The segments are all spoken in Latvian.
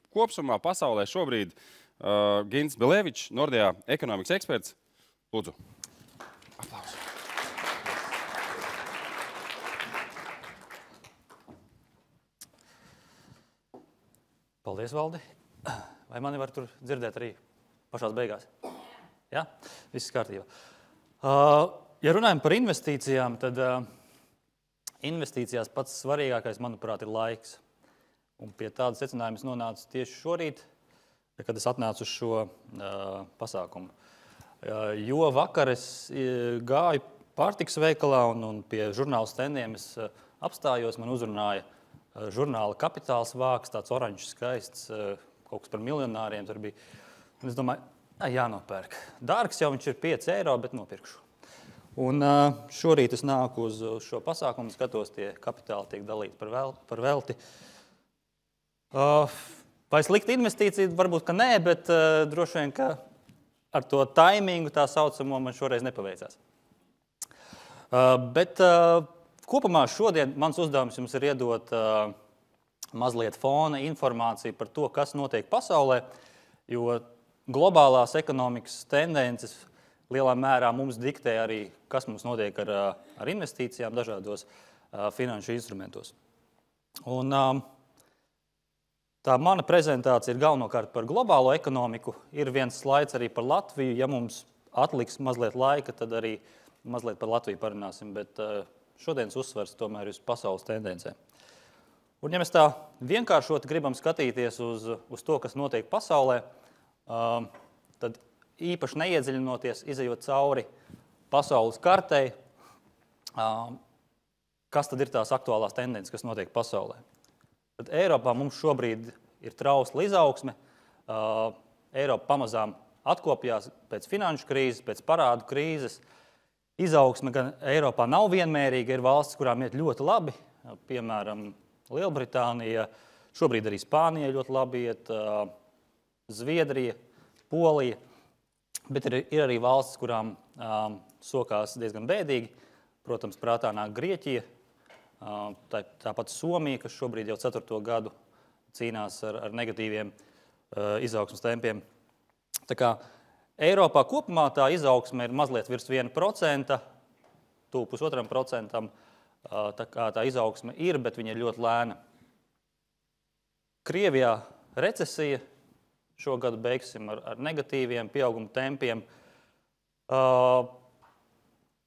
Kopsumā pasaulē šobrīd Gins Bilevičs, Nordea ekonomikas eksperts. Lūdzu. Aplausi. Paldies, Valdi. Vai mani var tur dzirdēt arī pašās beigās? Ja? Viss kārtībā. Ja runājam par investīcijām, tad investīcijās pats svarīgākais, manuprāt, ir laiks. Un pie tāda secinājuma es nonācu tieši šorīt, kad es atnācu uz šo pasākumu. Jo vakar es gāju pārtikas veikalā un pie žurnāla stendiem es apstājos, man uzrunāja žurnāla Kapitāls vāks, tāds oranžs skaists, kaut kas par miljonāriem tur bija. Un es domāju, jānopērk. Dārgs jau viņš ir 5 eiro, bet nopirkšu. Un šorīt es nāku uz šo pasākumu, skatos, tie kapitāli tiek dalīti par velti. Vai slikta investīcija? Varbūt, ka nē, bet droši vien, ka ar to taimingu tā saucamo man šoreiz nepaveicās. Bet kopumā šodien mans uzdevums jums ir iedot mazliet fona informāciju par to, kas notiek pasaulē, jo globālās ekonomikas tendences lielā mērā mums diktē arī, kas mums notiek ar investīcijām dažādos finanšu instrumentos. Un tā mana prezentācija ir galvenokārt par globālo ekonomiku. Ir viens slaids arī par Latviju. Ja mums atliks mazliet laika, tad arī mazliet par Latviju parunāsim, bet šodienas uzsvars tomēr ir uz pasaules tendencēm. Un ja mēs tā vienkāršot gribam skatīties uz to, kas notiek pasaulē, tad īpaši neiedziļinoties, izejot cauri pasaules kartei, kas tad ir tās aktuālās tendences, kas notiek pasaulē. Tad Eiropā mums šobrīd ir trausla izaugsme. Eiropa pamazām atkopjās pēc finanšu krīzes, pēc parādu krīzes. Izaugsme gan Eiropā nav vienmērīga, ir valstis, kurām iet ļoti labi, piemēram, Lielbritānija, šobrīd arī Spānija ļoti labi iet, Zviedrija, Polija, bet ir arī valstis, kurām sokās diezgan bēdīgi. Protams, prātā nāk Grieķija, tāpat Somija, kas šobrīd jau 4. gadu cīnās ar negatīviem izaugsmes tempiem. Tā kā Eiropā kopumā tā izaugsme ir mazliet virs 1%, tuvu 1,5%. Tā kā tā izaugsme ir, bet viņa ir ļoti lēna. Krievijā recesija, šogad beigsim ar negatīviem pieauguma tempiem.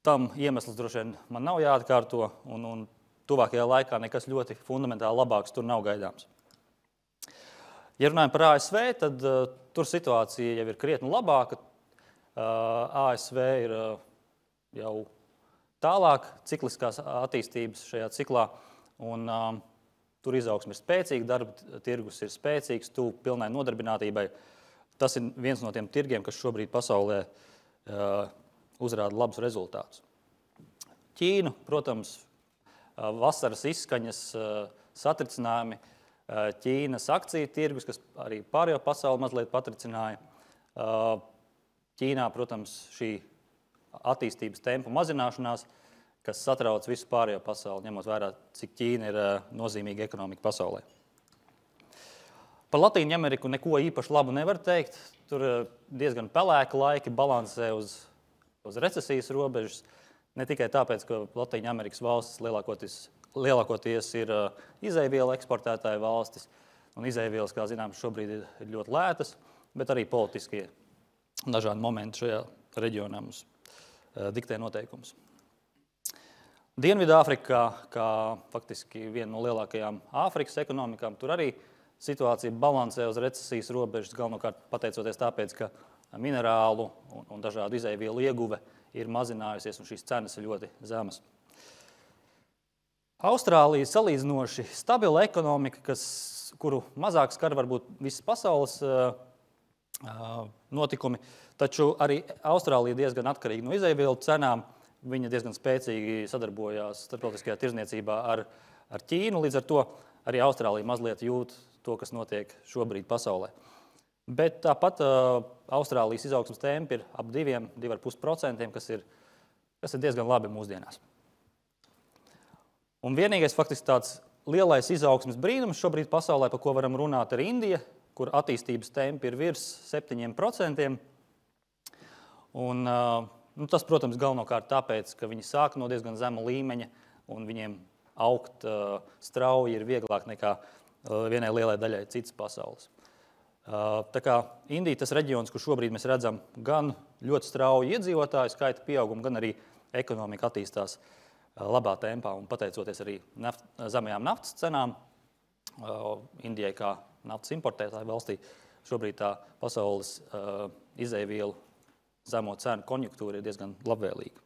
Tam iemesls droši vien man nav jāatkārto, un tuvākajā laikā nekas ļoti fundamentāli labāks tur nav gaidāms. Ja runājam par ASV, tad tur situācija jau ir krietni labāka. ASV ir jau tālāk cikliskās attīstības šajā ciklā, un tur izaugsme ir spēcīga, darba tirgus ir spēcīgs, tuvu pilnai nodarbinātībai. Tas ir viens no tiem tirgiem, kas šobrīd pasaulē uzrāda labus rezultātus. Ķīnu, protams, vasaras izskaņas satricinājumi, Ķīnas akciju tirgus, kas arī pārējo pasauli mazliet patricināja. Ķīnā, protams, šī attīstības tempu mazināšanās, kas satrauc visu pārējo pasauli, ņemot vērā, cik Ķīna ir nozīmīga ekonomika pasaulē. Par Latīņu Ameriku neko īpaši labu nevar teikt. Tur diezgan pelēki laiki balansē uz recesijas robežas. Ne tikai tāpēc, ka Latīņu Amerikas valstis lielākoties ir izejvielu eksportētāju valstis, un izejvielas, kā zināms, šobrīd ir ļoti lētas, bet arī politiskie dažādi momenti šajā reģionā mums diktē noteikumus. Dienvidāfrikā, kā faktiski viena no lielākajām Āfrikas ekonomikām, tur arī situācija balansē uz recesijas robežas, galvenokārt pateicoties tāpēc, ka minerālu un dažādu izejvielu ieguve ir mazinājusies, un šīs cenas ir ļoti zemas. Austrālija salīdzinoši stabila ekonomika, kuru mazāk skar varbūt visas pasaules notikumi, taču arī Austrālija diezgan atkarīga no izejvielu cenām. Viņa diezgan spēcīgi sadarbojās starptautiskajā tirdzniecībā ar Ķīnu, līdz ar to arī Austrālija mazliet jūt to, kas notiek šobrīd pasaulē. Bet tāpat Austrālijas izaugsmes tempi ir ap 2–2,5%, kas ir diezgan labi mūsdienās. Un vienīgais faktiski tāds lielais izaugsmes brīnums šobrīd pasaulē, par ko varam runāt, ir Indija, kur attīstības tempi ir virs 7%. Un, tas, protams, galvenokārt tāpēc, ka viņi sāk no diezgan zema līmeņa un viņiem augt strauji ir vieglāk nekā vienai lielai daļai citas pasaules. Tā kā Indija tas reģions, kur šobrīd mēs redzam gan ļoti strauju iedzīvotāju skaita pieaugumu, gan arī ekonomika attīstās labā tempā. Un pateicoties arī zemajām naftas cenām, Indijai kā naftas importētāju valstī, šobrīd tā pasaules izēvielu zemo cenu konjunktūra ir diezgan labvēlīga.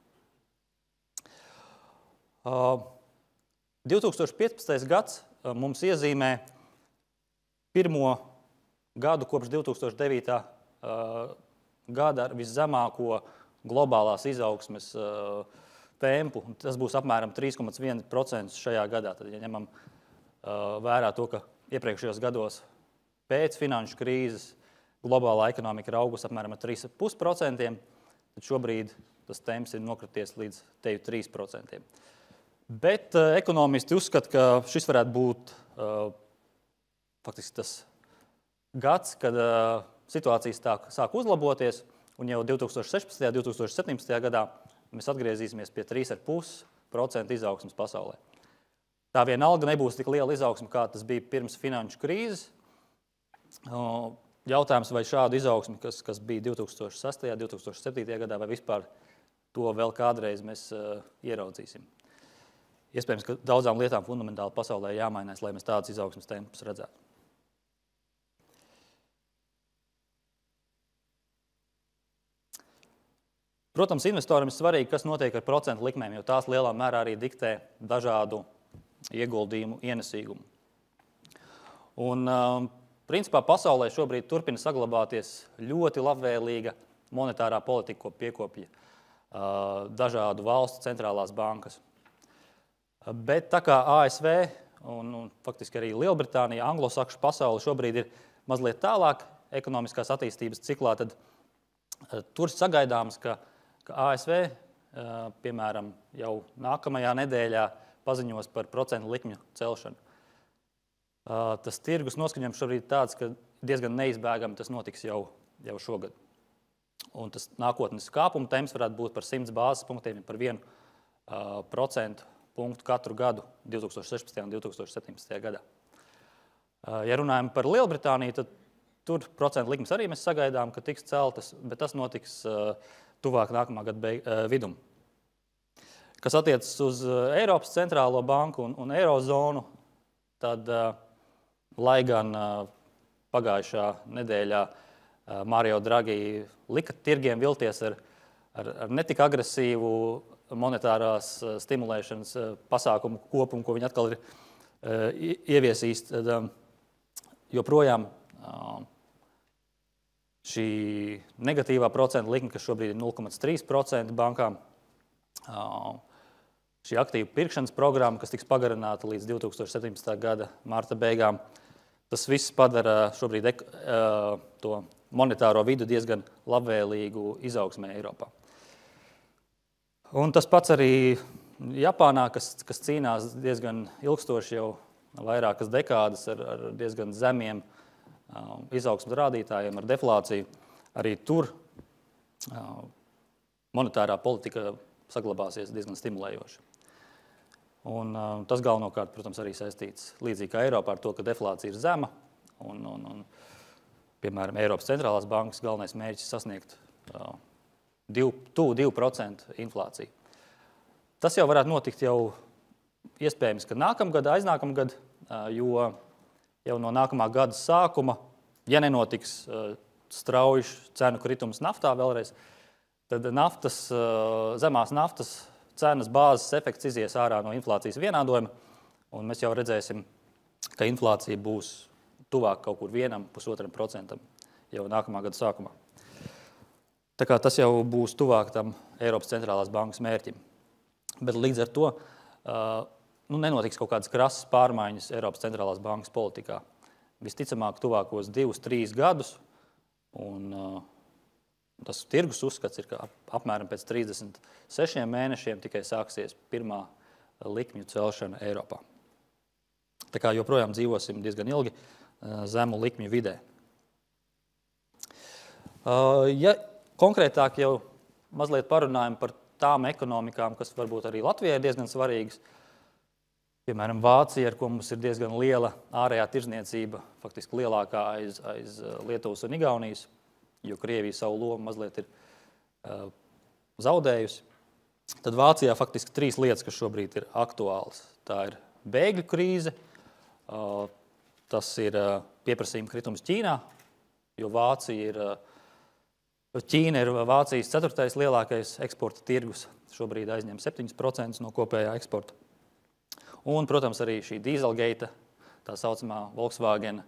2015. gads mums iezīmē pirmo gadu kopš 2009. Gada ar viszemāko globālās izaugsmes tempu. Tas būs apmēram 3,1% šajā gadā. Tad, ja ņemam vērā to, ka iepriekšējos gados pēc finanšu krīzes globālā ekonomika ir augusi apmēram 3,5%, tad šobrīd tas temps ir nokrities līdz 3%. Bet ekonomisti uzskata, ka šis varētu būt faktiski tas gads, kad situācija sāk uzlaboties, un jau 2016. un 2017. gadā mēs atgriezīsimies pie 3,5% izaugsmes pasaulē. Tā vienalga nebūs tik liela izaugsme, kā tas bija pirms finanšu krīzes. Jautājums, vai šādu izaugsmi, kas bija 2006. un 2007. gadā, vai vispār to vēl kādreiz mēs ieraudzīsim. Iespējams, ka daudzām lietām fundamentāli pasaulē jāmainās, lai mēs tādas izaugsmes tempus redzētu. Protams, investoram ir svarīgi, kas notiek ar procentu likmēm, jo tās lielā mērā arī diktē dažādu ieguldījumu ienesīgumu. Un, principā, pasaulē šobrīd turpina saglabāties ļoti labvēlīga monetārā politika, ko piekopja dažādu valstu centrālās bankas. Bet tā kā ASV un faktiski arī Lielbritānija, anglosakšu pasaule šobrīd ir mazliet tālāk ekonomiskās attīstības ciklā, tad tur sagaidāms, ka ASV, piemēram, jau nākamajā nedēļā paziņos par procentu likmju celšanu. Tas tirgus noskaņojums šobrīd ir tāds, ka diezgan neizbēgami tas notiks jau šogad. Un tas nākotnes kāpuma temps varētu būt par 100 bāzes punktiem, par 1% punktu katru gadu 2016. un 2017. gadā. Ja runājam par Lielbritāniju, tad tur procentu likmes arī mēs sagaidām, ka tiks celtas, bet tas notiks tuvāk nākamā gada vidum. Kas attiecas uz Eiropas centrālo banku un eirozonu, tad, lai gan pagājušā nedēļā Mario Draghi lika tirgiem vilties ar netik agresīvu monetārās stimulēšanas pasākumu kopumu, ko viņi atkal ir ieviesījis, tad joprojām šī negatīvā procentu likme, kas šobrīd ir 0,3% bankām, šī aktīvu pirkšanas programma, kas tiks pagarināta līdz 2017. gada marta beigām, tas viss padara šobrīd to monetāro vidu diezgan labvēlīgu izaugsmē Eiropā. Un tas pats arī Japānā, kas cīnās diezgan ilgstoši jau vairākas dekādas ar diezgan zemiem izaugsmes rādītājiem, ar deflāciju. Arī tur monetārā politika saglabāsies diezgan stimulējoši. Un tas galvenokārt, protams, arī saistīts līdzīgi kā Eiropā ar to, ka deflācija ir zema un piemēram, Eiropas centrālās bankas galvenais mērķis sasniegt tuvu 2% inflāciju. Tas jau varētu notikt jau iespējams, ka nākamgad, aiznākamgad, jo jau no nākamā gada sākuma, ja nenotiks strauji cenu kritums naftā vēlreiz, tad zemās naftas cenas bāzes efekts izies ārā no inflācijas vienādojuma, un mēs jau redzēsim, ka inflācija būs tuvāk kaut kur 1–1,5% jau nākamā gada sākumā. Tā kā tas jau būs tuvāk tam Eiropas centrālās bankas mērķim. Bet līdz ar to nenotiks kaut kādas krasas pārmaiņas Eiropas centrālās bankas politikā. Visticamāk, tuvākos 2–3 gadus, un tas tirgus uzskats ir, ka apmēram pēc 36 mēnešiem tikai sāksies pirmā likmju celšana Eiropā. Tā kā joprojām dzīvosim diezgan ilgi zemu likmju vidē. Ja konkrētāk jau mazliet parunājam par tām ekonomikām, kas varbūt arī Latvijai ir diezgan svarīgas, piemēram, Vācija, ar ko mums ir diezgan liela ārējā tirzniecība, faktiski lielākā aiz Lietuvas un Igaunijas, jo Krievija savu lomu mazliet ir zaudējusi. Tad Vācijā faktiski 3 lietas, kas šobrīd ir aktuālas. Tā ir bēgļu krīze, tas ir pieprasījuma kritums Ķīnā, jo Ķīna ir Vācijas 4. lielākais eksporta tirgus, šobrīd aizņem 7% no kopējā eksporta. Un, protams, arī šī dīzelgeita, tā saucamā Volkswagen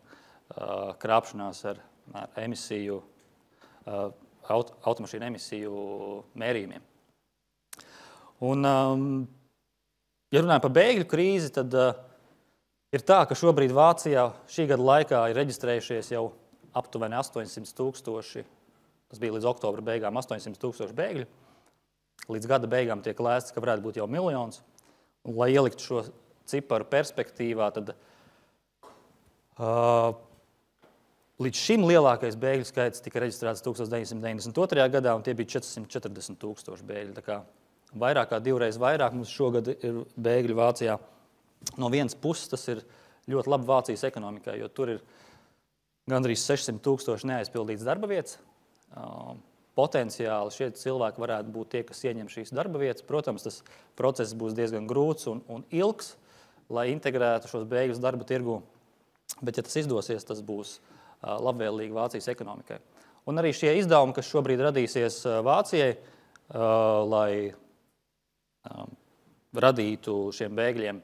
krāpšanās ar emisiju, automašīnu emisiju mērījumiem. Un, ja runājam par bēgļu krīzi, tad ir tā, ka šobrīd Vācijā šī gada laikā ir reģistrējušies jau aptuveni 800,000, tas bija līdz oktobra beigām 800,000 bēgļu. Līdz gada beigām tiek lēsts, ka varētu būt jau 1 miljons. Un, lai ieliktu šo ciparu perspektīvā, tad līdz šim lielākais bēgļu skaits tika reģistrēts 1992. gadā, un tie bija 440,000 bēgļi. Tā kā vairāk kā 2 reizes vairāk mums šogad ir bēgļi Vācijā. No vienas puses tas ir ļoti labi Vācijas ekonomikai, jo tur ir gandrīz 600,000 neaizpildītas darba vietas. Potenciāli šie cilvēki varētu būt tie, kas ieņem šīs darba vietas. Protams, tas process būs diezgan grūts un ilgs, lai integrētu šos bēgļus darba tirgū. Bet, ja tas izdosies, tas būs labvēlīgi Vācijas ekonomikai. Un arī šie izdevumi, kas šobrīd radīsies Vācijai, lai radītu šiem bēgļiem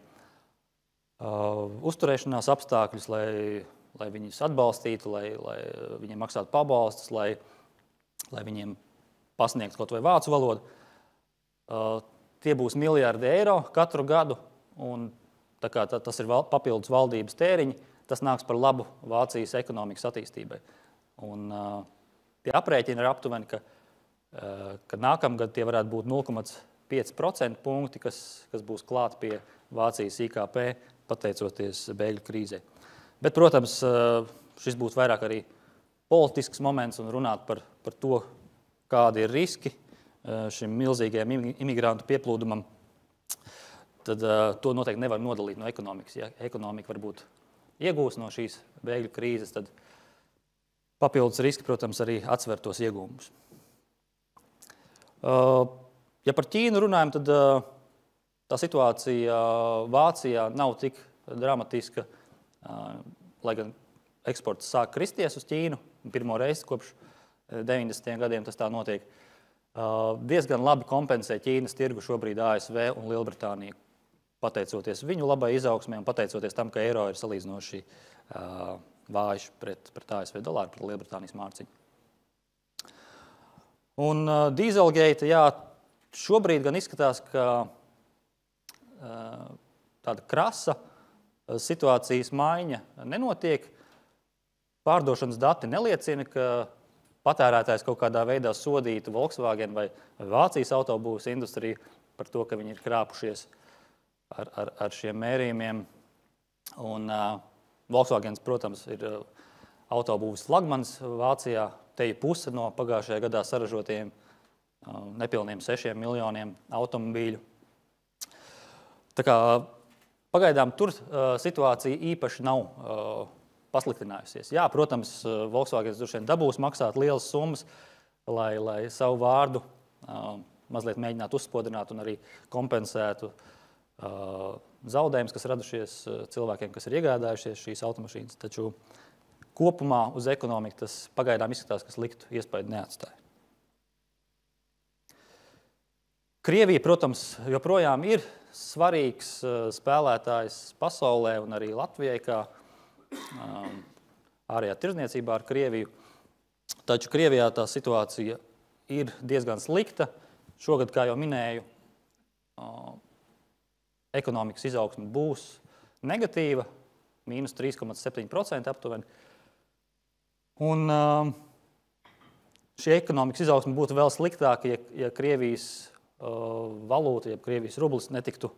uzturēšanās apstākļus, lai viņus atbalstītu, lai viņiem maksātu pabalstus, lai viņiem pasniegtu kaut vai vācu valodu. Tie būs miljardi eiro katru gadu, un tā kā tas ir papildus valdības tēriņi, tas nāks par labu Vācijas ekonomikas attīstībai. Un tie aprēķini ir aptuveni, ka nākamgad tie varētu būt 0,5% punkti, kas būs klāt pie Vācijas IKP, pateicoties bēgļu krīzē. Bet, protams, šis būs vairāk arī politisks moments un runāt par to, kādi ir riski šim milzīgajam imigrantu pieplūdumam, tad to noteikti nevar nodalīt no ekonomikas. Ja ekonomika varbūt iegūs no šīs bēgļu krīzes, tad papildus riski, protams, arī atsver tos iegūmus. Ja par Ķīnu runājam, tad tā situācija Vācijā nav tik dramatiska, lai gan eksports sāk kristies uz Ķīnu, pirmo reizi kopš 90. gadiem tas tā notiek. Diezgan labi kompensē Ķīnas tirgu šobrīd ASV un Lielbritānija, pateicoties viņu labai izaugsmē un pateicoties tam, ka eiro ir salīdzinoši vājš pret ASV dolāru, pret Lielbritānijas mārciņu. Un dīzelgeita, jā, šobrīd gan izskatās, ka tāda krasa situācijas maiņa nenotiek. Pārdošanas dati neliecina, ka patērētājs kaut kādā veidā sodītu Volkswagen vai Vācijas autobūvas industriju par to, ka viņi ir krāpušies ar šiem mērījumiem. Un Volkswagens, protams, ir autobūvas flagmanis Vācijā. Te ir puse no pagājušajā gadā saražotajiem nepilniem 6 miljoniem automobīļu. Tā kā pagaidām tur situācija īpaši nav pasliktinājusies. Jā, protams, Volkswagens droši vien dabūs maksāt lielas summas, lai savu vārdu mazliet mēģinātu uzspodrināt un arī kompensētu zaudējumus, kas radušies cilvēkiem, kas ir iegādājušies šīs automašīnas. Taču kopumā uz ekonomiku tas pagaidām izskatās, ka sliktu iespaidu neatstāja. Krievija, protams, joprojām ir svarīgs spēlētājs pasaulē un arī Latvijai, kā ārējā tirdzniecībā ar Krieviju. Taču Krievijā tā situācija ir diezgan slikta. Šogad, kā jau minēju, ekonomikas izaugsme būs negatīva, mīnus 3,7% aptuveni. Un šī ekonomikas izaugsme būtu vēl sliktāka, ja Krievijas valūta, ja Krievijas rublis netiktu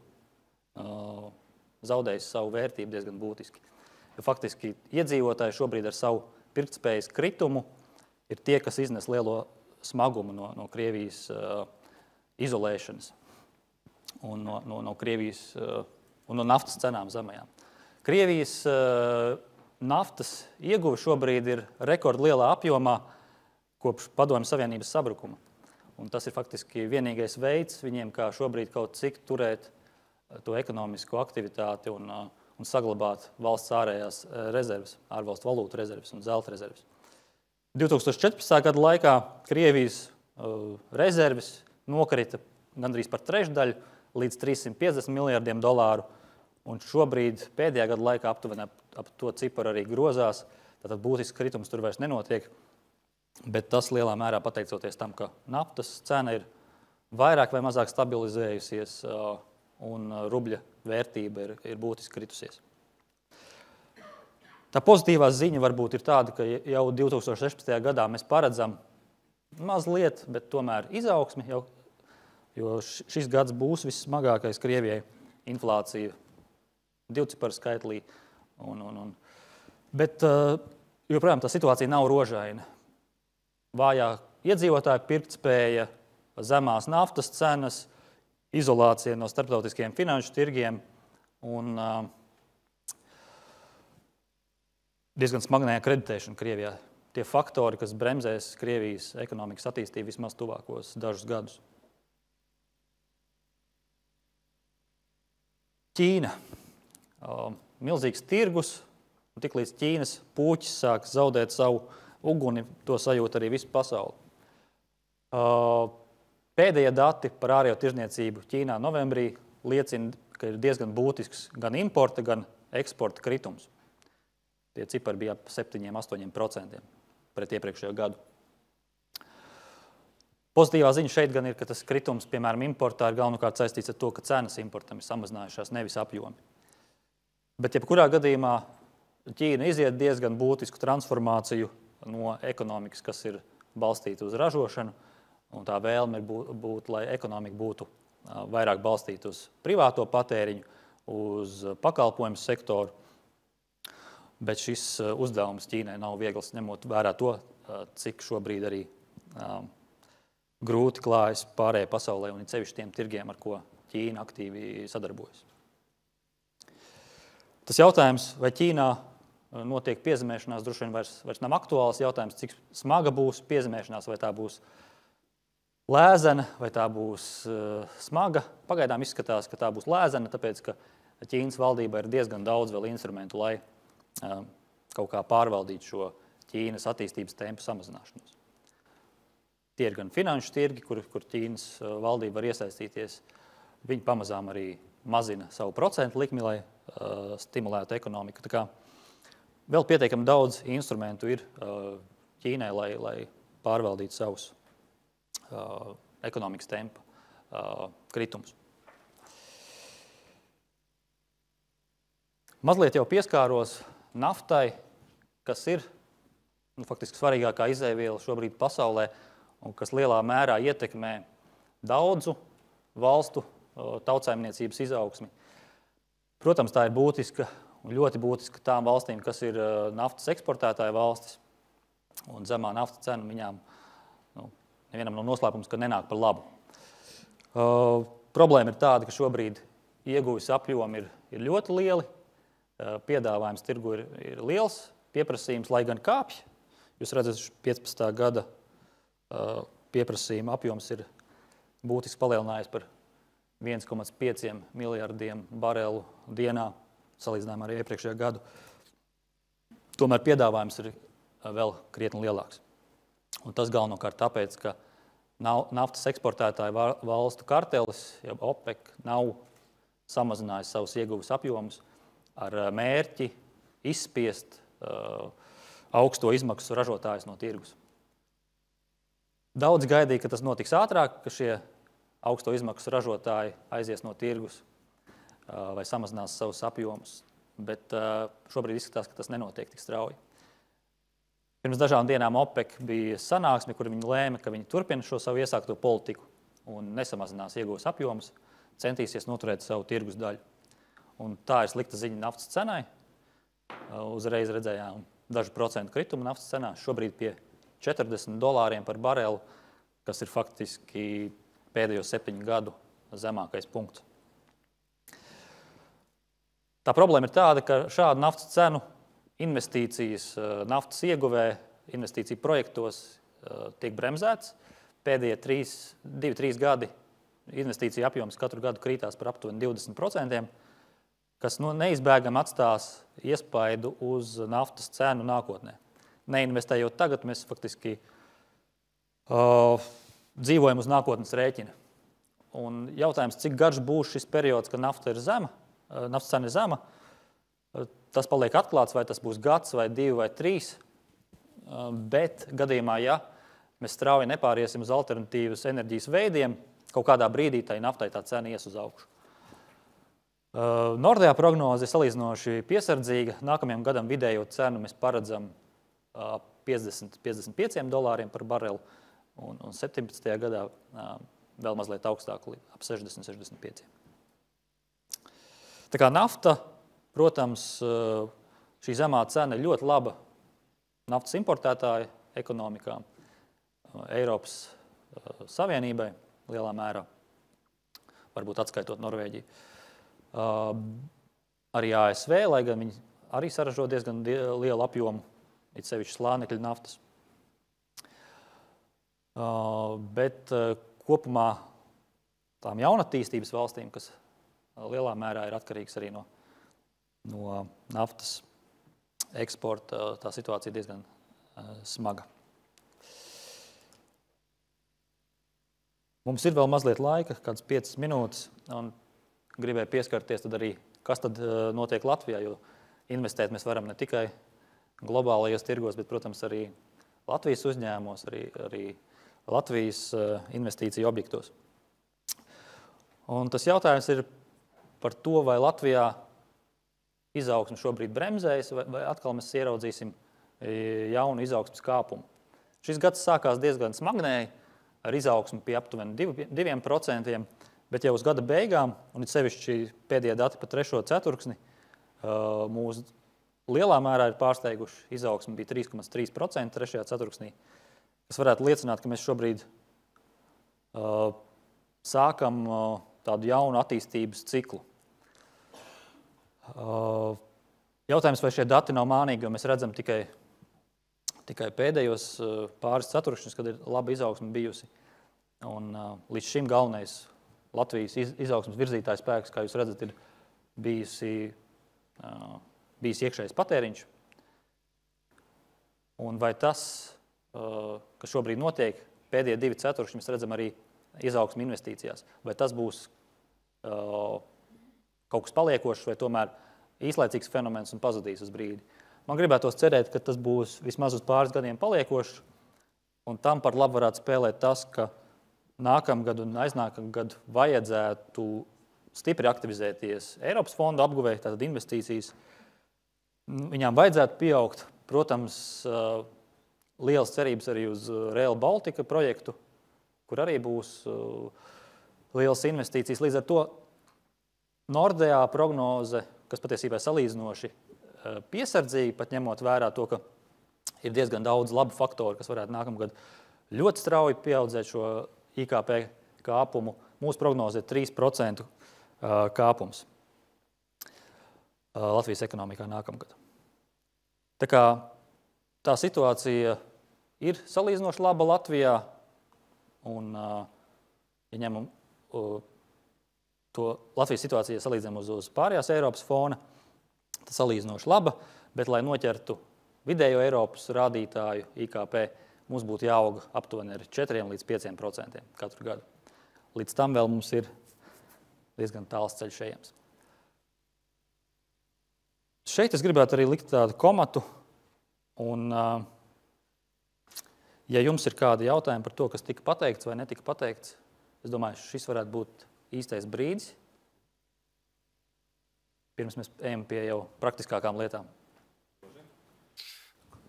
zaudējis savu vērtību diezgan būtiski. Jo faktiski iedzīvotāji šobrīd ar savu pirktspējas kritumu ir tie, kas iznes lielo smagumu no Krievijas izolēšanas un no Krievijas un no naftas cenām zemajām. Krievijas naftas ieguve šobrīd ir rekordlielā apjomā kopš Padomju Savienības sabrukuma. Un tas ir faktiski vienīgais veids viņiem, kā šobrīd kaut cik turēt to ekonomisko aktivitāti un saglabāt valsts ārējās rezerves, ārvalstu valūtu rezerves un zelta rezerves. 2014. gada laikā Krievijas rezerves nokrita gandrīz par trešdaļu līdz $350 miljardiem, un šobrīd pēdējā gada laikā aptuveni ap to ciparu arī grozās, tātad būtisks kritums tur vairs nenotiek, bet tas lielā mērā pateicoties tam, ka naftas cena ir vairāk vai mazāk stabilizējusies un rubļa vērtība ir būtiski kritusies. Tā pozitīvā ziņa varbūt ir tāda, ka jau 2016. gadā mēs paredzam mazliet, bet tomēr izaugsmi, jo šis gads būs vissmagākais Krievijai inflācija divciparu skaitlī. Bet joprojām tā situācija nav rožaina. Vājā iedzīvotāja pirktspēja, zemās naftas cenas, izolācija no starptautiskiem finanšu tirgiem un diezgan smagnēja kreditēšana Krievijā. Tie faktori, kas bremzēs Krievijas ekonomikas attīstību vismaz tuvākos dažus gadus. Ķīna. Milzīgs tirgus, un tiklīdz Ķīnas puķis sāk zaudēt savu uguni, to sajūt arī visu pasauli. Pēdējie dati par ārējo tirzniecību Ķīnā novembrī liecina, ka ir diezgan būtisks gan importa, gan eksporta kritums. Tie cipari bija ap 7–8% pret iepriekšējo gadu. Pozitīvā ziņa šeit gan ir, ka tas kritums, piemēram, importā ir galvenokārt saistīts ar to, ka cenas importam ir samazinājušās, nevis apjomi. Bet jebkurā gadījumā Ķīna iziet diezgan būtisku transformāciju no ekonomikas, kas ir balstīta uz ražošanu, un tā vēlme ir lai ekonomika būtu vairāk balstīta uz privāto patēriņu, uz pakalpojumu sektoru. Bet šis uzdevums Ķīnai nav viegls, ņemot vērā to, cik šobrīd arī grūti klājas pārējai pasaulē un sevišķi tiem tirgiem, ar ko Ķīna aktīvi sadarbojas. Tas jautājums, vai Ķīnā notiek piezemēšanās, droši vien vairs nav aktuāls jautājums, cik smaga būs piezemēšanās, vai tā būs lēzena, vai tā būs smaga. Pagaidām izskatās, ka tā būs lēzena, tāpēc, ka Ķīnas valdība ir diezgan daudz vēl instrumentu, lai kaut kā pārvaldīt šo Ķīnas attīstības tempu samazināšanos. Tie ir gan finanšu tirgi, kur Ķīnas valdība var iesaistīties. Viņi pamazām arī mazina savu procentu likmi, lai stimulētu ekonomiku. Tā kā vēl pietiekami daudz instrumentu ir Ķīnai, lai pārvaldītu savus ekonomikas tempa kritumus. Mazliet jau pieskāros naftai, kas ir faktiski svarīgākā izēviela šobrīd pasaulē un kas lielā mērā ietekmē daudzu valstu tautsaimniecības izaugsmi. Protams, tā ir būtiska un ļoti būtiska tām valstīm, kas ir naftas eksportētāja valstis, un zemā naftas cena viņām nevienam nav noslēpums, ka nenāk par labu. Problēma ir tāda, ka šobrīd ieguves apjomi ir ļoti lieli, piedāvājums tirgu ir liels, pieprasījums, lai gan kāpj. Jūs redzat, 15. gada pieprasījuma apjoms ir būtiski palielinājies par 1,5 miljardiem barelu dienā, salīdzinājumā ar iepriekšējo gadu. Tomēr piedāvājums ir vēl krietni lielāks. Un tas galvenokārt tāpēc, ka naftas eksportētāju valstu kartelis, jeb OPEC, nav samazinājis savus ieguves apjomus ar mērķi izspiest augsto izmaksu ražotājus no tirgus. Daudz gaidīja, ka tas notiks ātrāk, ka šie augsto izmaksu ražotāji aizies no tirgus vai samazinās savus apjomus, bet šobrīd izskatās, ka tas nenotiek tik strauji. Pirms dažām dienām OPEC bija sanāksme, kur viņi lēma, ka viņi turpina šo savu iesākto politiku un nesamazinās ieguves apjomus, centīsies noturēt savu tirgus daļu. Un tā ir slikta ziņa naftas cenai. Uzreiz redzējām dažu procentu kritumu naftas cenā. Šobrīd pie $40 par barelu, kas ir faktiski pēdējo 7 gadu zemākais punkts. Tā problēma ir tāda, ka šādu naftas cenu investīcijas naftas ieguvē, investīciju projektos tiek bremzēts. Pēdējie 2-3 gadi investīcija apjoms katru gadu krītās par aptuveni 20%, kas neizbēgami atstās iespaidu uz naftas cenu nākotnē. Neinvestējot tagad, mēs faktiski dzīvojam uz nākotnes rēķina. Un jautājums, cik garš būs šis periods, kad naftas cena ir zema, tas paliek atklāts, vai tas būs gads, vai 2, vai 3. Bet gadījumā, ja mēs strauji nepāriesim uz alternatīvas enerģijas veidiem, kaut kādā brīdī tai naftai tā cena ies uz augšu. Nordea prognoze ir salīdzinoši piesardzīga. Nākamajam gadam vidējo cenu mēs paredzam $50–55 par barelu, un 17. gadā vēl mazliet augstāk, ap 60–65. Tā kā nafta, protams, šī zemā cena ir ļoti laba naftas importētāja ekonomikā, Eiropas Savienībai lielā mērā, varbūt atskaitot Norvēģiju. Arī ASV, lai gan viņi arī saražo diezgan lielu apjomu, it sevišķi slānekļa naftas. Bet kopumā tām jaunatīstības valstīm, kas lielā mērā ir atkarīgs arī no naftas eksporta, tā situācija ir diezgan smaga. Mums ir vēl mazliet laika, kādas 5 minūtes, un gribēju pieskarties tad arī, kas tad notiek Latvijā, jo investēt mēs varam ne tikai globālajos tirgos, bet, protams, arī Latvijas uzņēmumos, arī Latvijas investīciju objektos. Un tas jautājums ir par to, vai Latvijā izaugsme šobrīd bremzējas, vai atkal mēs ieraudzīsim jaunu izaugsmes kāpumu. Šis gads sākās diezgan smagnēji, ar izaugsmu pie aptuveni 2%, bet jau uz gada beigām, un it sevišķi pēdējie dati par 3. ceturksni, mūs lielā mērā ir pārsteiguši. Izaugsme bija 3,3% 3. ceturksnī, kas varētu liecināt, ka mēs šobrīd sākam tādu jaunu attīstības ciklu. Jautājums, vai šie dati nav mānīgi, jo mēs redzam tikai pēdējos pāris ceturkšņus, kad ir laba izaugsme bijusi. Un līdz šim galvenais Latvijas izaugsmes virzītājs spēks, kā jūs redzat, ir bijis iekšējais patēriņš. Un vai tas, kas šobrīd notiek, pēdējie 2 ceturkšņi, mēs redzam arī izaugsmi investīcijās, vai tas būs kaut kas paliekošs, vai tomēr īslaicīgs fenomens un pazudīs uz brīdi. Man gribētos cerēt, ka tas būs vismaz uz pāris gadiem paliekošs, un tam par labu varētu spēlēt tas, ka nākamgad un aiznākamgad vajadzētu stipri aktivizēties Eiropas fondu apguvēji, tātad investīcijas. Viņām vajadzētu pieaugt. Protams, lielas cerības arī uz Rail Baltica projektu, kur arī būs lielas investīcijas. Līdz ar to Nordea prognoze, kas patiesībā ir salīdzinoši piesardzīgi, pat ņemot vērā to, ka ir diezgan daudz labu faktoru, kas varētu nākamgad ļoti strauji pieaudzēt šo IKP kāpumu. Mūsu prognoze ir 3% kāpums Latvijas ekonomikā nākamgad. Tā kā tā situācija ir salīdzinoši laba Latvijā, un, ja ņemam to Latvijas situāciju salīdzinām uz pārējās Eiropas fona, tas salīdzinoši laba, bet, lai noķertu vidējo Eiropas rādītāju IKP, mums būtu jāaug aptuveni ar 4–5% katru gadu. Līdz tam vēl mums ir diezgan tāls ceļš ejams. Šeit es gribētu arī likt tādu komatu, un, ja jums ir kādi jautājumi par to, kas tika pateikts vai netika pateikts, es domāju, šis varētu būt īstais brīdis, pirms mēs ejam pie jau praktiskākām lietām.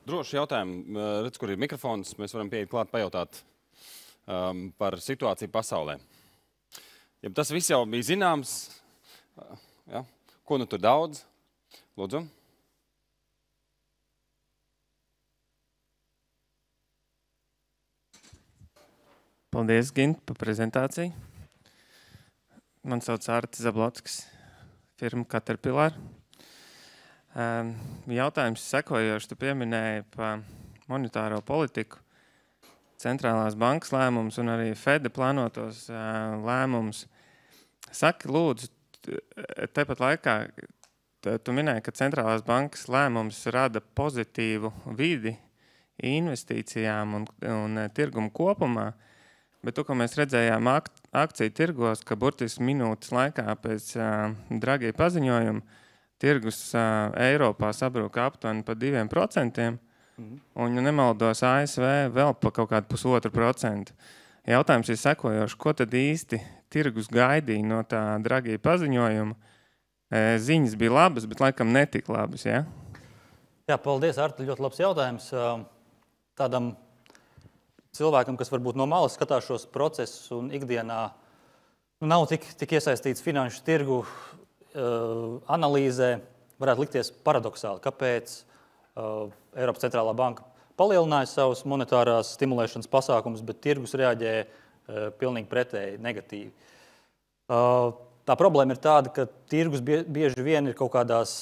Droši jautājumi. Redz, kur ir mikrofons. Mēs varam pieiet klāt pajautāt par situāciju pasaulē. Ja tas viss jau bija zināms, ja, Ko nu tur daudz? Lūdzu. Paldies, Gint, par prezentāciju. Man sauc Artis Zablockis, firma Caterpillar. Jautājums sekojoši, tu pieminēji par monetāro politiku, centrālās bankas lēmumus un arī Feda plānotos lēmumus. Saki, lūdzu, tepat laikā tu minēji, ka centrālās bankas lēmums rada pozitīvu vidi investīcijām un tirgumu kopumā, bet to, ko mēs redzējām akciju tirgos, ka burtiski minūtes laikā pēc Draghi paziņojuma tirgus Eiropā sabruka aptuveni pa 2%, un, ja nemaldos, ASV vēl pa kaut kādu 1,5%. Jautājums ir sekojoši, ko tad īsti tirgus gaidīja no tā Draghi paziņojuma? Ziņas bija labas, bet laikam netik labas, ja? Jā, paldies, Arti, ļoti labs jautājums. Tādam cilvēkam, kas varbūt no malas skatās šos procesus un ikdienā nav tik iesaistīts finanšu tirgu analīzē, varētu likties paradoxāli, kāpēc Eiropas centrālā banka palielināja savus monetārās stimulēšanas pasākumus, bet tirgus reaģēja pilnīgi pretēji, negatīvi. Tā problēma ir tāda, ka tirgus bieži vien ir kaut kādās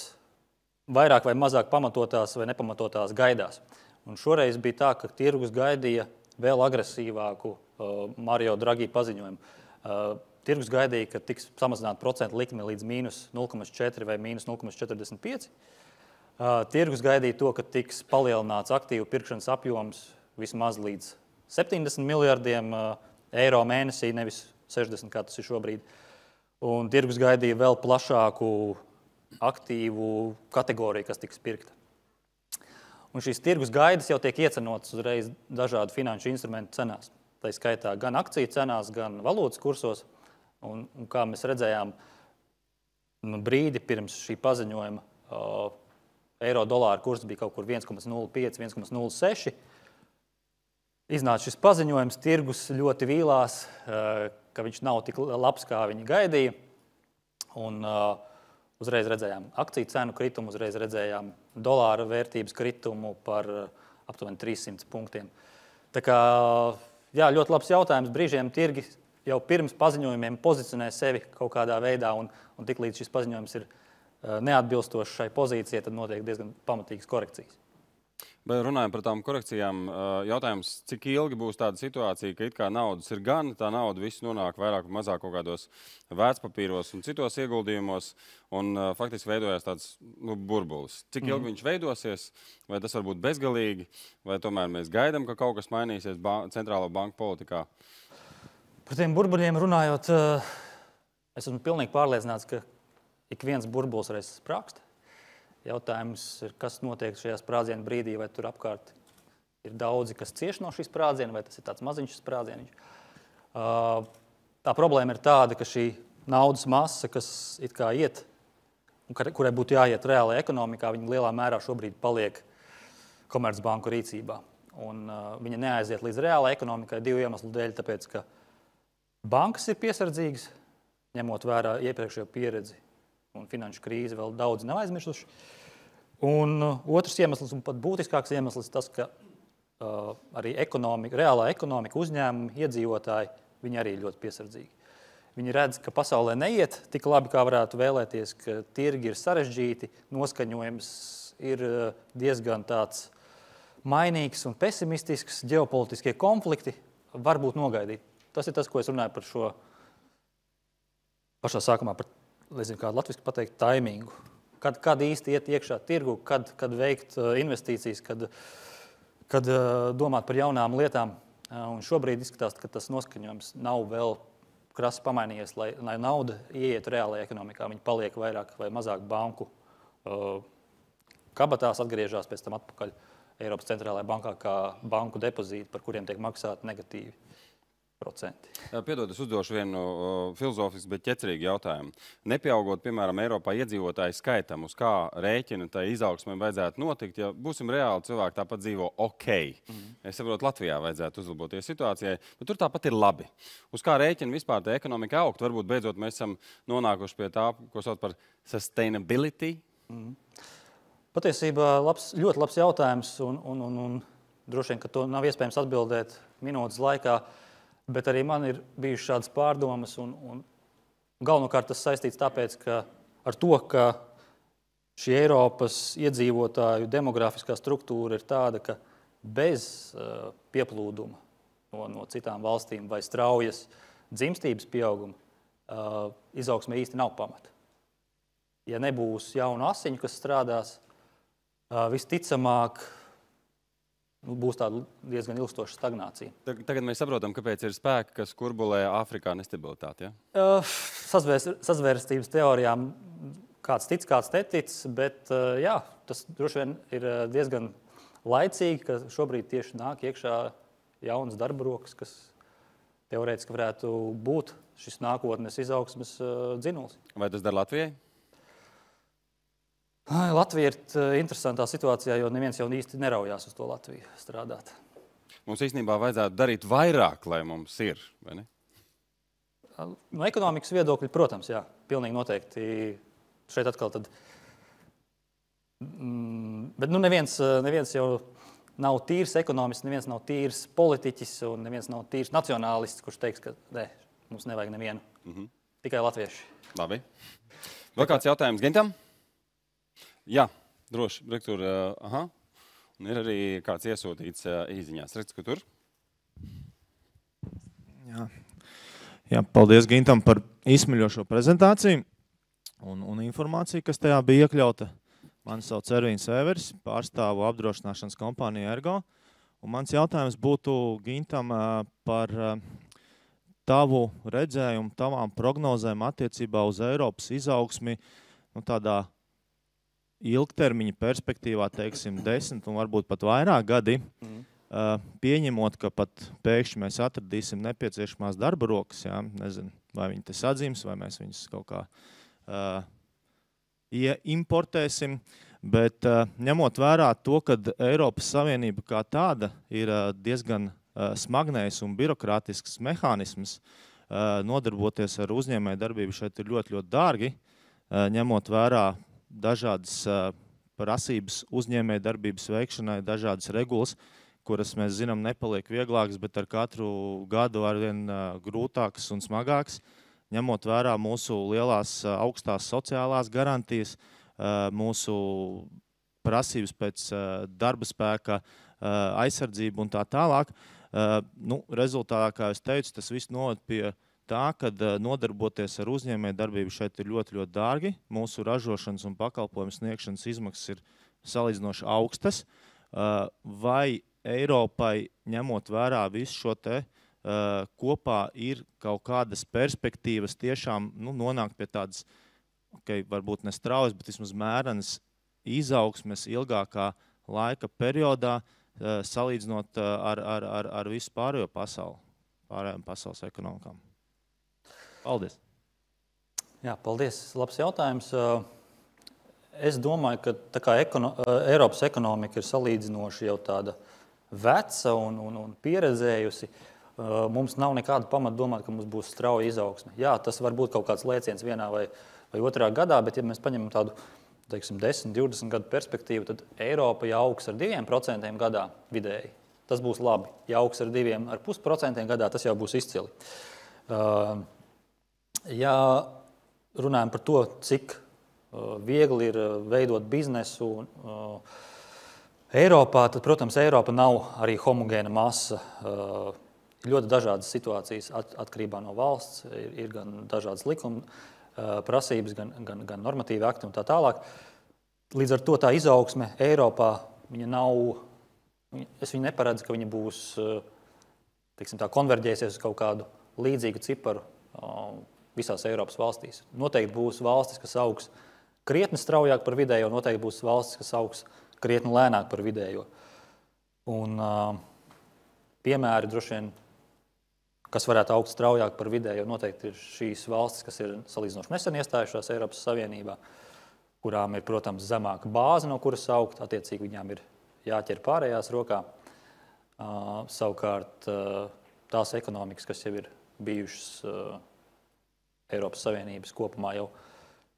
vairāk vai mazāk pamatotās vai nepamatotās gaidās. Un šoreiz bija tā, ka tirgus gaidīja vēl agresīvāku Mario Draghi paziņojumu. Tirgus gaidīja, ka tiks samazināta procentu likme līdz mīnus 0,4 vai mīnus 0,45. Tirgus gaidīja to, ka tiks palielināts aktīvu pirkšanas apjoms vismaz līdz 70 miljardiem eiro mēnesī, nevis 60, kā tas ir šobrīd. Un tirgus gaidīja vēl plašāku aktīvu kategoriju, kas tiks pirkta. Un šīs tirgus gaidas jau tiek iecenotas uzreiz dažādu finanšu instrumentu cenās. Tā skaitā gan akciju cenās, gan valūtas kursos. Un kā mēs redzējām brīdi pirms šī paziņojuma, eiro-dolāra kurs bija kaut kur 1,05, 1,06. Iznāca šis paziņojums, tirgus ļoti vīlās, ka viņš nav tik labs, kā viņi gaidīja. Un uzreiz redzējām akciju cenu kritumu, uzreiz redzējām dolāra vērtības kritumu par aptuveni 300 punktiem. Tā kā, jā, ļoti labs jautājums. Brīžiem tirgi jau pirms paziņojumiem pozicionē sevi kaut kādā veidā, un tik līdz šis paziņojums ir neatbilstošs šai pozīcijai, tad notiek diezgan pamatīgas korekcijas. Bet runājot par tām korekcijām, jautājums, cik ilgi būs tāda situācija, ka it kā naudas ir gan, tā nauda viss nonāk vairāk vai mazāk kaut kādos vērtspapīros un citos ieguldījumos, un faktiski veidojas tāds burbulis. Cik ilgi viņš veidosies, vai tas var būt bezgalīgi, vai tomēr mēs gaidām, ka kaut kas mainīsies centrālo banku politikā? Par tiem burbuļiem runājot, es esmu pilnīgi pārliecināts, ka ik viens burbulis reiz sprākst. Jautājums ir, kas notiek šajā sprādziena brīdī, vai tur apkārt ir daudzi, kas cieš no šīs sprādziena, vai tas ir tāds maziņš sprādzieniņš. Tā problēma ir tāda, ka šī naudas masa, kas it kā iet, un kurai būtu jāiet reālajā ekonomikā, viņa lielā mērā šobrīd paliek komercbanku rīcībā. Un viņa neaiziet līdz reālajai ekonomikai divu iemeslu dēļ, tāpēc, ka bankas ir piesardzīgas, ņemot vērā iepriekšējo pieredzi, un finanšu krīzi vēl daudz nav aizmirsuši. Un otrs iemesls, un pat būtiskāks iemesls, tas, ka arī reālā ekonomika, uzņēmumi, iedzīvotāji, viņi arī ļoti piesardzīgi. Viņi redz, ka pasaulē neiet tik labi, kā varētu vēlēties, ka tirgi ir sarežģīti, noskaņojums ir diezgan tāds mainīgs un pesimistisks, ģeopolitiskie konflikti var būt nogaidīti. Tas ir tas, ko es runāju par šo pašā sākumā, par, nezinu, kā latviski pateikt, taimingu. Kad īsti iet iekšā tirgu, kad veikt investīcijas, kad domāt par jaunām lietām. Un šobrīd izskatās, ka tas noskaņojums nav vēl krasi pamainījies, lai nauda ieiet reālajā ekonomikā. Viņi paliek vairāk vai mazāk banku kabatās, atgriežās pēc tam atpakaļ Eiropas centrālajā bankā kā banku depozīti, par kuriem tiek maksāti negatīvi 5%. Piedod, es uzdošu vienu filozofisku, bet ķecerīgu jautājumu. Nepieaugot, piemēram, Eiropā iedzīvotāju skaitam, uz kā rēķina tai izaugsmē vajadzētu notikt, ja būsim reāli cilvēki tāpat dzīvo ok. Es saprotu, Latvijā vajadzētu uzlaboties situācijai, bet tur tāpat ir labi. Uz kā rēķina vispār tā ekonomika augt? Varbūt beidzot mēs esam nonākuši pie tā, ko sauc par sustainability. Patiesībā ļoti labs jautājums, un droši vien, ka to nav iespējams atbildēt minūtes laikā, bet arī man ir bijušas šādas pārdomas, un galvenokārt tas saistīts tāpēc, ka ar to, ka šī Eiropas iedzīvotāju demografiskā struktūra ir tāda, ka bez pieplūduma no citām valstīm vai straujas dzimstības pieauguma izaugsmē īsti nav pamata. Ja nebūs jaunu asiņu, kas strādās, visticamāk, būs tāda diezgan ilgstoša stagnācija. Tagad mēs saprotam, kāpēc ir spēki, kas kurbulē Āfrikā nestabilitāti. Ja? Sazvērstības teorijām kāds tic, kāds netic, bet jā, tas droši vien ir diezgan laicīgi, ka šobrīd tieši nāk iekšā jaunas darba rokas, kas teorētiski varētu būt šis nākotnes izaugsmes dzinulis. Vai tas dara Latvijai? Latvija ir interesantā situācijā, jo neviens jau īsti neraujās uz to Latviju strādāt. Mums īstenībā vajadzētu darīt vairāk, lai mums ir, vai ne? No ekonomikas viedokļa, protams, jā, pilnīgi noteikti. Šeit atkal tad... Bet neviens jau nav tīrs ekonomists, neviens nav tīrs politiķis un neviens nav tīrs nacionālists, kurš teiks, ka ne, mums nevajag nevienu. Tikai latvieši. Labi. Vēl kāds jautājums Gintam? Jā, droši. Rektur, un ir arī kāds iesūtīts īziņās. Redz, ka tur? Jā, paldies Gintam par izsmeļošo prezentāciju un informāciju, kas tajā bija iekļauta. Mani sauc Ervīns Everis, pārstāvu apdrošināšanas kompāniju Ergo. Un mans jautājums būtu Gintam par tavu redzējumu, tavām prognozēm attiecībā uz Eiropas izaugsmi, tādā ilgtermiņa perspektīvā, teiksim, 10 un varbūt pat vairāk gadi, pieņemot, ka pat pēkšņi mēs atradīsim nepieciešamās darba rokas, jā, nezinu, vai viņi te sadzims, vai mēs viņus kaut kā importēsim, bet ņemot vērā to, ka Eiropas Savienība kā tāda ir diezgan smagnējs un birokrātisks mehānisms, nodarboties ar uzņēmēju darbību šeit ir ļoti, ļoti dārgi, ņemot vērā dažādas prasības uzņēmēju darbības veikšanai, dažādas regulas, kuras mēs zinām nepaliek vieglākas, bet ar katru gadu arvien grūtākas un smagākas, ņemot vērā mūsu lielās augstās sociālās garantijas, mūsu prasības pēc darba spēka, aizsardzību un tā tālāk. Rezultātā, kā es teicu, tas viss noved pie tā, ka nodarboties ar uzņēmēju darbību šeit ir ļoti, ļoti dārgi. Mūsu ražošanas un pakalpojumu sniegšanas izmaksas ir salīdzinoši augstas. Vai Eiropai, ņemot vērā visu šo te, kopā ir kaut kādas perspektīvas tiešām nonākt pie tādas, varbūt ne straujas, bet vismaz mērenas izaugsmes ilgākā laika periodā, salīdzinot ar visu pārējo pasauli, pārējām pasaules ekonomikām? Paldies. Jā, paldies. Labs jautājums. Es domāju, ka tā kā Eiropas ekonomika ir salīdzinoši jau tāda veca un pieredzējusi, mums nav nekāda pamata domāt, ka mums būs strauja izaugsme. Jā, tas var būt kaut kāds lēciens vienā vai otrā gadā, bet ja mēs paņemam tādu, teiksim, 10, 20 gadu perspektīvu, tad Eiropa jau augs ar 2% gadā vidēji. Tas būs labi. Ja augs ar 2,5% gadā, tas jau būs izcili. Ja runājam par to, cik viegli ir veidot biznesu Eiropā, tad, protams, Eiropa nav arī homogēna masa. Ļoti dažādas situācijas atkarībā no valsts, ir gan dažādas likuma prasības, gan normatīvi akti un tā tālāk. Līdz ar to tā izaugsme Eiropā, viņa nav, es viņu neparedzu, ka viņa būs, teiksim tā, konverģēsies uz kaut kādu līdzīgu ciparu visās Eiropas valstīs. Noteikti būs valstis, kas augs krietni straujāk par vidējo, noteikti būs valstis, kas augs krietni lēnāk par vidējo. Un piemēri droši vien kas varētu augt straujāk par vidēju, jo noteikti ir šīs valstis, kas ir salīdzinoši nesen iestājušās Eiropas Savienībā, kurām ir, protams, zemāka bāze, no kuras augt, attiecīgi viņām ir jāķer pārējās rokā. Savukārt tās ekonomikas, kas jau ir bijušas Eiropas Savienības kopumā jau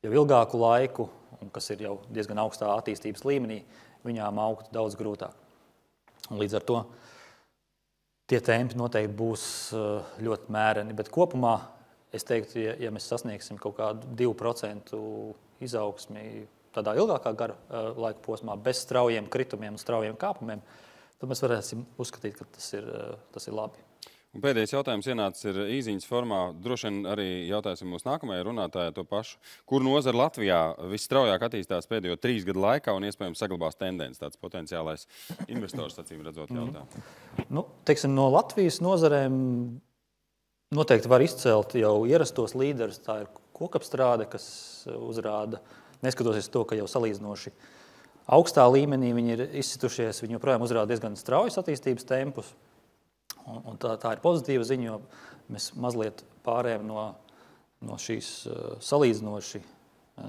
ilgāku laiku, un kas ir jau diezgan augstā attīstības līmenī, viņām augt daudz grūtāk. Un līdz ar to tie tempi noteikti būs ļoti mēreni, bet kopumā es teiktu, ja mēs sasniegsim kaut kādu 2% izaugsmi tādā ilgākā gara laika posmā, bez straujiem kritumiem un straujiem kāpumiem, tad mēs varēsim uzskatīt, ka tas ir labi. Un pēdējais jautājums ienācis ir īziņas formā. Droši vien arī jautāsim mūsu nākamajai runātājai to pašu. Kur nozara Latvijā visstraujāk attīstās pēdējo 3 gadu laikā un iespējams saglabās tendenci? Tāds potenciālais investors, acīm redzot, jautā. Teiksim, no Latvijas nozarēm noteikti var izcelt jau ierastos līderus. Tā ir kokapstrāde, kas uzrāda, neskatoties to, ka jau salīdzinoši augstā līmenī viņi ir izcitušies, viņi joprojām uzrāda diezgan straujas attīstības tempus. Un tā ir pozitīva ziņa, jo mēs mazliet pārējām no šīs salīdzinoši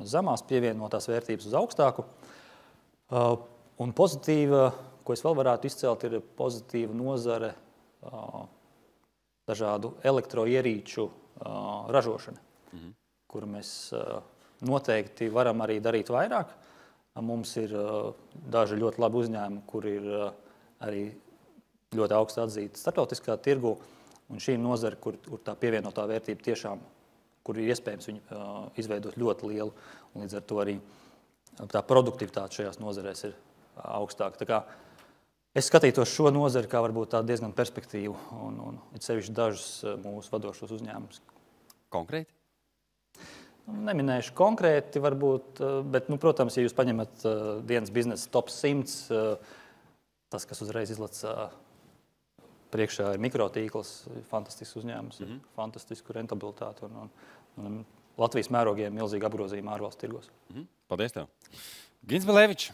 zemās pievienotās vērtības uz augstāku. Un pozitīva, ko es vēl varētu izcelt, ir pozitīva nozare dažādu elektroierīču ražošana, kuru mēs noteikti varam arī darīt vairāk. Mums ir daži ļoti labi uzņēmumi, kur ir arī ļoti augsti atzīta starptautiskā tirgu, un šī nozara, kur tā pievienotā vērtība tiešām, kur ir iespējams viņu izveidot ļoti lielu, un līdz ar to arī tā produktivitāte šajās nozarēs ir augstāka. Tā kā es skatītos šo nozari kā varbūt tā diezgan perspektīvu, un sevišķi dažus mūsu vadošos uzņēmumus. Konkrēti? Neminēšu konkrēti varbūt, bet, protams, ja jūs paņemat dienas biznesa top 100, tas, kas uzreiz izlacā priekšā ir mikrotīkls, fantastisks uzņēmums, fantastisku rentabilitāti un Latvijas mērogiem milzīgi apgrozījumi ārvalstu tirgos. Paldies tev. Gins Belevičs.